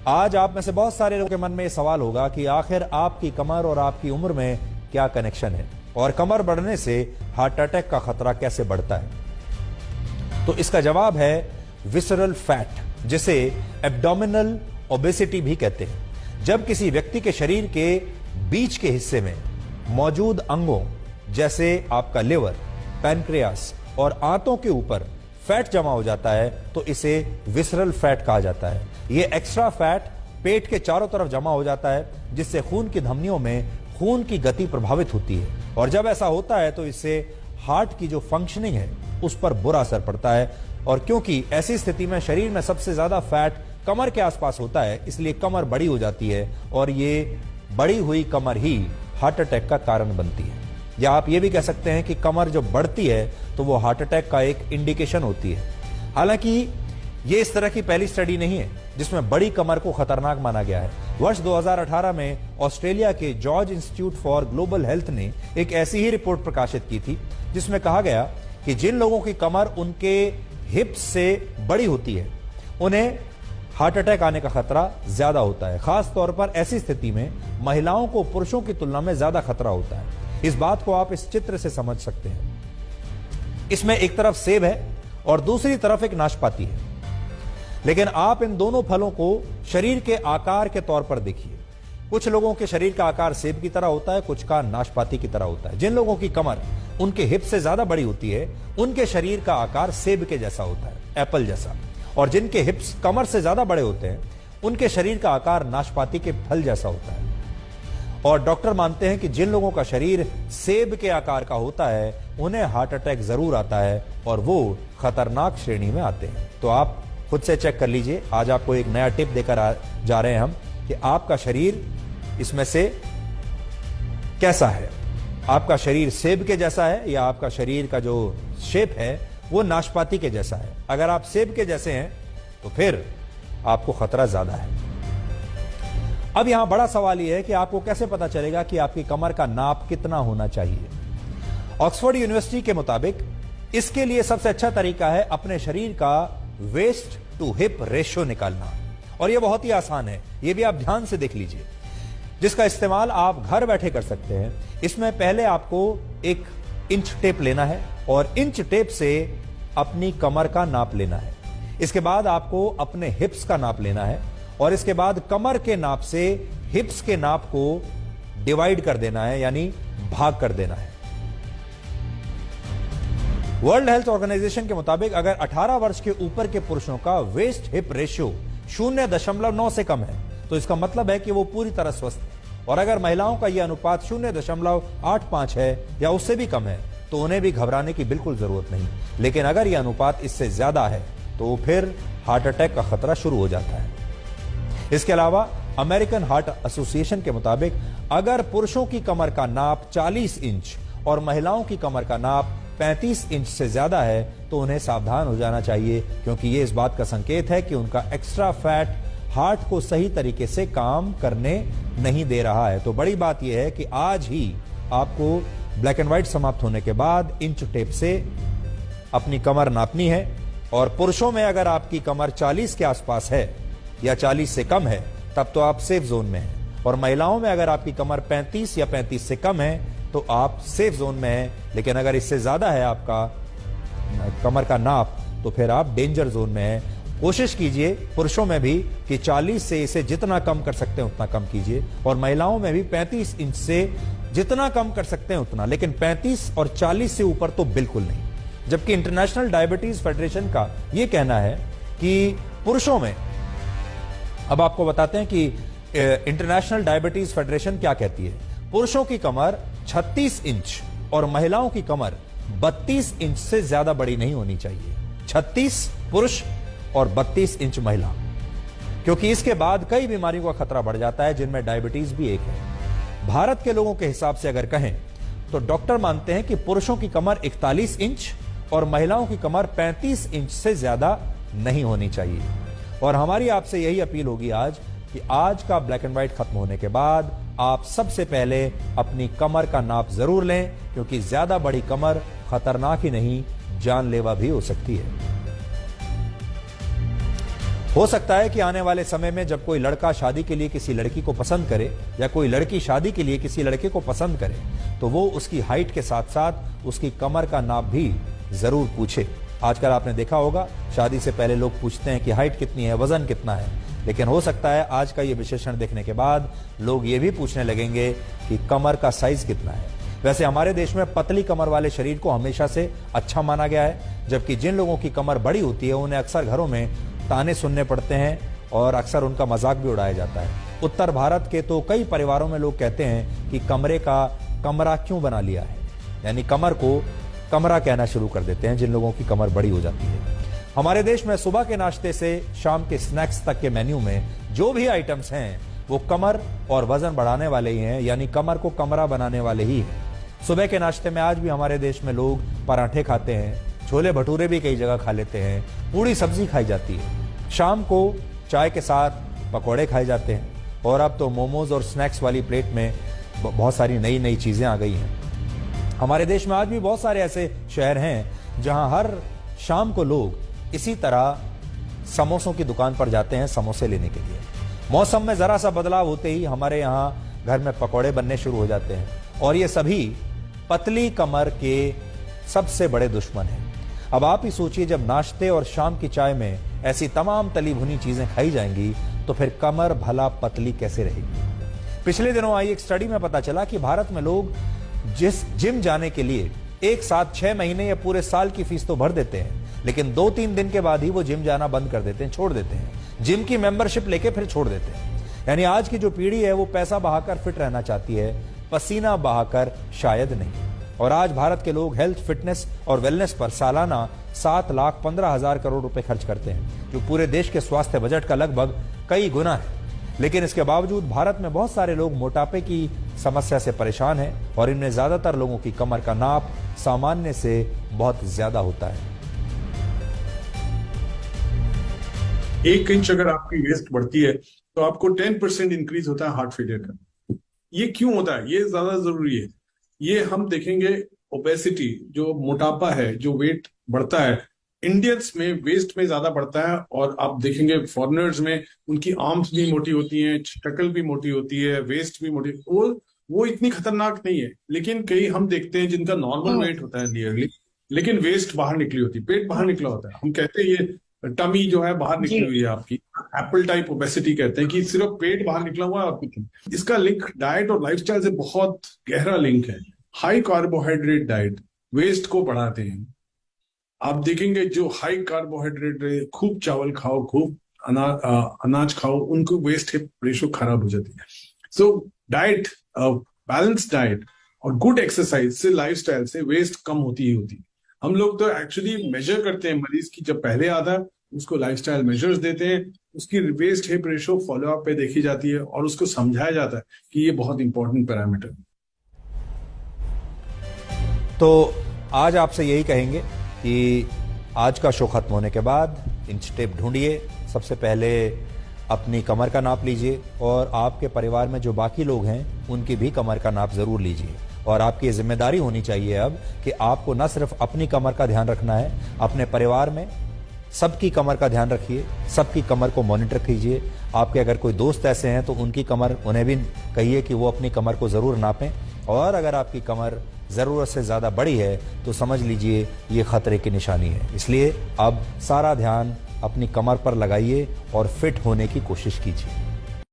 आज आप में से बहुत सारे लोगों के मन में यह सवाल होगा कि आखिर आपकी कमर और आपकी उम्र में क्या कनेक्शन है और कमर बढ़ने से हार्ट अटैक का खतरा कैसे बढ़ता है। तो इसका जवाब है विसरल फैट, जिसे एब्डोमिनल ओबेसिटी भी कहते हैं। जब किसी व्यक्ति के शरीर के बीच के हिस्से में मौजूद अंगों जैसे आपका लिवर, पैनक्रियास और आंतों के ऊपर फैट जमा हो जाता है तो इसे विसरल फैट कहा जाता है। यह एक्स्ट्रा फैट पेट के चारों तरफ जमा हो जाता है, जिससे खून की धमनियों में खून की गति प्रभावित होती है और जब ऐसा होता है तो इससे हार्ट की जो फंक्शनिंग है उस पर बुरा असर पड़ता है। और क्योंकि ऐसी स्थिति में शरीर में सबसे ज्यादा फैट कमर के आसपास होता है, इसलिए कमर बड़ी हो जाती है और ये बड़ी हुई कमर ही हार्ट अटैक का कारण बनती है। या आप ये भी कह सकते हैं कि कमर जो बढ़ती है तो वो हार्ट अटैक का एक इंडिकेशन होती है। हालांकि ये इस तरह की पहली स्टडी नहीं है जिसमें बड़ी कमर को खतरनाक माना गया है। वर्ष 2018 में ऑस्ट्रेलिया के George institute for global health ने एक ऐसी ही रिपोर्ट प्रकाशित की थी जिसमें कहा गया कि जिन लोगों की कमर उनके हिप्स से बड़ी होती है उन्हें हार्ट अटैक आने का खतरा ज्यादा होता है। खास तौर पर ऐसी स्थिति में महिलाओं को पुरुषों की तुलना में ज्यादा खतरा होता है। इस बात को आप इस चित्र से समझ सकते हैं। इसमें एक तरफ सेब है और दूसरी तरफ एक नाशपाती है, लेकिन आप इन दोनों फलों को शरीर के आकार के तौर पर देखिए। कुछ लोगों के शरीर का आकार सेब की तरह होता है, कुछ का नाशपाती की तरह होता है। जिन लोगों की कमर उनके हिप से ज्यादा बड़ी होती है उनके शरीर का आकार सेब के जैसा होता है, एप्पल जैसा, और जिनके हिप्स कमर से ज्यादा बड़े होते हैं उनके शरीर का आकार नाशपाती के फल जैसा होता है। और डॉक्टर मानते हैं कि जिन लोगों का शरीर सेब के आकार का होता है उन्हें हार्ट अटैक जरूर आता है और वो खतरनाक श्रेणी में आते हैं। तो आप खुद से चेक कर लीजिए। आज आपको एक नया टिप देकर जा रहे हैं हम कि आपका शरीर इसमें से कैसा है। आपका शरीर सेब के जैसा है या आपका शरीर का जो शेप है वो नाशपाती के जैसा है। अगर आप सेब के जैसे हैं तो फिर आपको खतरा ज्यादा है। अब यहां बड़ा सवाल यह है कि आपको कैसे पता चलेगा कि आपकी कमर का नाप कितना होना चाहिए। ऑक्सफोर्ड यूनिवर्सिटी के मुताबिक इसके लिए सबसे अच्छा तरीका है अपने शरीर का वेस्ट टू हिप रेशियो निकालना, और यह बहुत ही आसान है। यह भी आप ध्यान से देख लीजिए, जिसका इस्तेमाल आप घर बैठे कर सकते हैं। इसमें पहले आपको एक इंच टेप लेना है और इंच टेप से अपनी कमर का नाप लेना है। इसके बाद आपको अपने हिप्स का नाप लेना है और इसके बाद कमर के नाप से हिप्स के नाप को डिवाइड कर देना है, यानी भाग कर देना है। वर्ल्ड हेल्थ ऑर्गेनाइजेशन के मुताबिक अगर 18 वर्ष के ऊपर के पुरुषों का वेस्ट हिप रेशियो 0.9 से कम है तो इसका मतलब है कि वो पूरी तरह स्वस्थ है, और अगर महिलाओं का यह अनुपात 0.85 है या उससे भी कम है तो उन्हें भी घबराने की बिल्कुल जरूरत नहीं। लेकिन अगर यह अनुपात इससे ज्यादा है तो फिर हार्ट अटैक का खतरा शुरू हो जाता है। इसके अलावा अमेरिकन हार्ट एसोसिएशन के मुताबिक अगर पुरुषों की कमर का नाप 40 इंच और महिलाओं की कमर का नाप 35 इंच से ज्यादा है तो उन्हें सावधान हो जाना चाहिए, क्योंकि यह इस बात का संकेत है कि उनका एक्स्ट्रा फैट हार्ट को सही तरीके से काम करने नहीं दे रहा है। तो बड़ी बात यह है कि आज ही आपको ब्लैक एंड व्हाइट समाप्त होने के बाद इंच टेप से अपनी कमर नापनी है। और पुरुषों में अगर आपकी कमर 40 के आसपास है या 40 से कम है तब तो आप सेफ जोन में हैं, और महिलाओं में अगर आपकी कमर 35 या 35 से कम है तो आप सेफ जोन में हैं। लेकिन अगर इससे ज्यादा है आपका कमर का नाप तो फिर आप डेंजर जोन में हैं। कोशिश कीजिए पुरुषों में भी कि 40 से इसे जितना कम कर सकते हैं उतना कम कीजिए, और महिलाओं में भी 35 इंच से जितना कम कर सकते हैं उतना, लेकिन 35 और 40 से ऊपर तो बिल्कुल नहीं। जबकि इंटरनेशनल डायबिटीज फेडरेशन का यह कहना है कि पुरुषों में, अब आपको बताते हैं कि इंटरनेशनल डायबिटीज फेडरेशन क्या कहती है। पुरुषों की कमर 36 इंच और महिलाओं की कमर 32 इंच से ज्यादा बड़ी नहीं होनी चाहिए। 36 पुरुष और 32 इंच महिला, क्योंकि इसके बाद कई बीमारियों का खतरा बढ़ जाता है जिनमें डायबिटीज भी एक है। भारत के लोगों के हिसाब से अगर कहें तो डॉक्टर मानते हैं कि पुरुषों की कमर 41 इंच और महिलाओं की कमर 35 इंच से ज्यादा नहीं होनी चाहिए। और हमारी आपसे यही अपील होगी आज कि आज का ब्लैक एंड व्हाइट खत्म होने के बाद आप सबसे पहले अपनी कमर का नाप जरूर लें, क्योंकि ज्यादा बड़ी कमर खतरनाक ही नहीं जानलेवा भी हो सकती है। हो सकता है कि आने वाले समय में जब कोई लड़का शादी के लिए किसी लड़की को पसंद करे या कोई लड़की शादी के लिए किसी लड़के को पसंद करे तो वो उसकी हाइट के साथ साथ उसकी कमर का नाप भी जरूर पूछे। आजकल आपने देखा होगा शादी से पहले लोग पूछते हैं कि हाइट कितनी है, वजन कितना है, लेकिन हो सकता है आज का ये विशेषण देखने के बाद लोग ये भी पूछने लगेंगे कि कमर का साइज कितना है। वैसे हमारे देश में पतली कमर वाले शरीर को हमेशा से अच्छा माना गया है, जबकि जिन लोगों की कमर बड़ी होती है उन्हें अक्सर घरों में ताने सुनने पड़ते हैं और अक्सर उनका मजाक भी उड़ाया जाता है। उत्तर भारत के तो कई परिवारों में लोग कहते हैं कि कमरे का कमरा क्यों बना लिया है, यानी कमर को कमरा कहना शुरू कर देते हैं जिन लोगों की कमर बड़ी हो जाती है। हमारे देश में सुबह के नाश्ते से शाम के स्नैक्स तक के मेन्यू में जो भी आइटम्स हैं वो कमर और वजन बढ़ाने वाले ही हैं, यानी कमर को कमरा बनाने वाले ही हैं। सुबह के नाश्ते में आज भी हमारे देश में लोग पराठे खाते हैं, छोले भटूरे भी कई जगह खा लेते हैं, पूरी सब्जी खाई जाती है, शाम को चाय के साथ पकौड़े खाए जाते हैं और अब तो मोमोज और स्नैक्स वाली प्लेट में बहुत सारी नई नई चीजें आ गई हैं। हमारे देश में आज भी बहुत सारे ऐसे शहर हैं जहां हर शाम को लोग इसी तरह समोसों की दुकान पर जाते हैं समोसे लेने के लिए। मौसम में जरा सा बदलाव होते ही हमारे यहाँ घर में पकौड़े बनने शुरू हो जाते हैं और ये सभी पतली कमर के सबसे बड़े दुश्मन हैं। अब आप ही सोचिए, जब नाश्ते और शाम की चाय में ऐसी तमाम तली भुनी चीजें खाई जाएंगी तो फिर कमर भला पतली कैसे रहेगी। पिछले दिनों आई एक स्टडी में पता चला कि भारत में लोग जिम जाने के लिए एक साथ 6 महीने या पूरे साल की फीस तो भर देते हैं, लेकिन 2-3 दिन के बाद ही वो जिम जाना बंद कर देते हैं, छोड़ देते हैं। जिम की मेंबरशिप लेके फिर छोड़ देते हैं। यानी आज की जो पीढ़ी है वो पैसा बहाकर फिट रहना चाहती है, पसीना बहाकर शायद नहीं। और आज भारत के लोग हेल्थ, फिटनेस और वेलनेस पर सालाना 7,15,000 करोड़ रुपए खर्च करते हैं, जो पूरे देश के स्वास्थ्य बजट का लगभग कई गुना है। लेकिन इसके बावजूद भारत में बहुत सारे लोग मोटापे की समस्या से परेशान हैं और इनमें ज्यादातर लोगों की कमर का नाप सामान्य से बहुत ज्यादा होता है। 1 इंच अगर आपकी वेस्ट बढ़ती है तो आपको 10% इंक्रीज होता है हार्ट फेलियर का। ये क्यों होता है, ये ज्यादा जरूरी है। ये हम देखेंगे ओबेसिटी, जो मोटापा है, जो वेट बढ़ता है, इंडियंस में वेस्ट में ज्यादा बढ़ता है। और आप देखेंगे फॉरेनर्स में उनकी आर्म्स भी मोटी होती हैं, शक्ल भी मोटी होती है, वेस्ट भी मोटी, वो इतनी खतरनाक नहीं है। लेकिन कई हम देखते हैं जिनका नॉर्मल वेट होता है नियरली, लेकिन वेस्ट बाहर निकली होती है, पेट बाहर निकला होता है। हम कहते हैं ये टमी जो है बाहर निकली हुई है आपकी, एप्पल टाइप ओबेसिटी कहते हैं कि सिर्फ पेट बाहर निकला हुआ है और कुछ नहीं। इसका लिंक डाइट और लाइफस्टाइल से बहुत गहरा लिंक है। हाई कार्बोहाइड्रेट डाइट वेस्ट को बढ़ाते हैं। आप देखेंगे जो हाई कार्बोहाइड्रेट, खूब चावल खाओ, खूब अनाज खाओ, उनको वेस्ट रेशो खराब हो जाती है। सो डाइट, बैलेंस डाइट और गुड एक्सरसाइज से, लाइफस्टाइल से वेस्ट कम होती ही होती है। हम लोग तो एक्चुअली मेजर करते हैं मरीज की, जब पहले आता है उसको लाइफस्टाइल मेजर्स देते हैं, उसकी वेस्ट हिप रेशो फॉलोअप पे देखी जाती है और उसको समझाया जाता है कि ये बहुत इंपॉर्टेंट पैरामीटर है। तो आज आपसे यही कहेंगे कि आज का शो खत्म होने के बाद इंच टेप ढूंढिए, सबसे पहले अपनी कमर का नाप लीजिए और आपके परिवार में जो बाकी लोग हैं उनकी भी कमर का नाप जरूर लीजिए। और आपकी ये जिम्मेदारी होनी चाहिए अब कि आपको न सिर्फ अपनी कमर का ध्यान रखना है, अपने परिवार में सबकी कमर का ध्यान रखिए, सबकी कमर को मॉनिटर कीजिए। आपके अगर कोई दोस्त ऐसे हैं तो उनकी कमर, उन्हें भी कहिए कि वो अपनी कमर को जरूर नापें। और अगर आपकी कमर जरूरत से ज्यादा बड़ी है तो समझ लीजिए ये खतरे की निशानी है। इसलिए अब सारा ध्यान अपनी कमर पर लगाइए और फिट होने की कोशिश कीजिए।